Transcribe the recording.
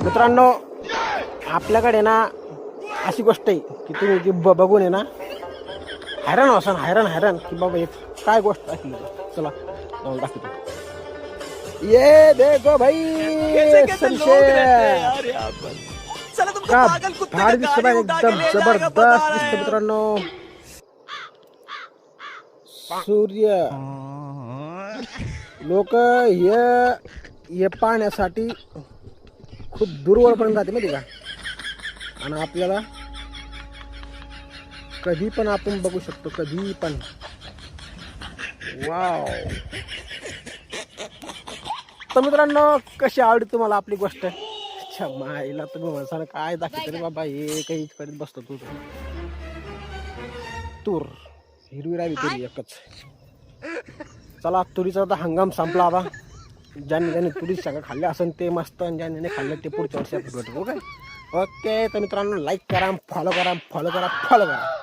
मित्रांनो आपल्याकडे ना अशी गोष्ट आहे की तुम्ही ती बघून आहे ना हैराण असाल हैराण की बाबा एक काय गोष्ट असली. चला जाऊन दाखवतो. ये देखो भाई का भारी दिसतो बाई, एकदम जबरदस्त दिसतो मित्रांनो. सूर्य लोक हे पाहण्यासाठी खूप दूरवरपर्यंत जाते माहिती का. आणि आपल्याला कधी पण आपण बघू शकतो, कधी पण. वाव. तर मित्रांनो कशी आवडली तुम्हाला आपली गोष्ट. अच्छा माईला तुम्ही म्हणसान काय दाखवते रे बाबा, हे काही करीत बसतो तू. तूर हिरवी राहिली तरी एकच. चला तुरीचा आता हंगाम संपला. आता ज्यांनी तुरी सगळं खाल्ले असेल ते मस्त, आणि ज्यांनी खाल्लं ते पुढच्या वर्षी भेटू. ओके तर मित्रांनो लाईक करा, फॉलो करा.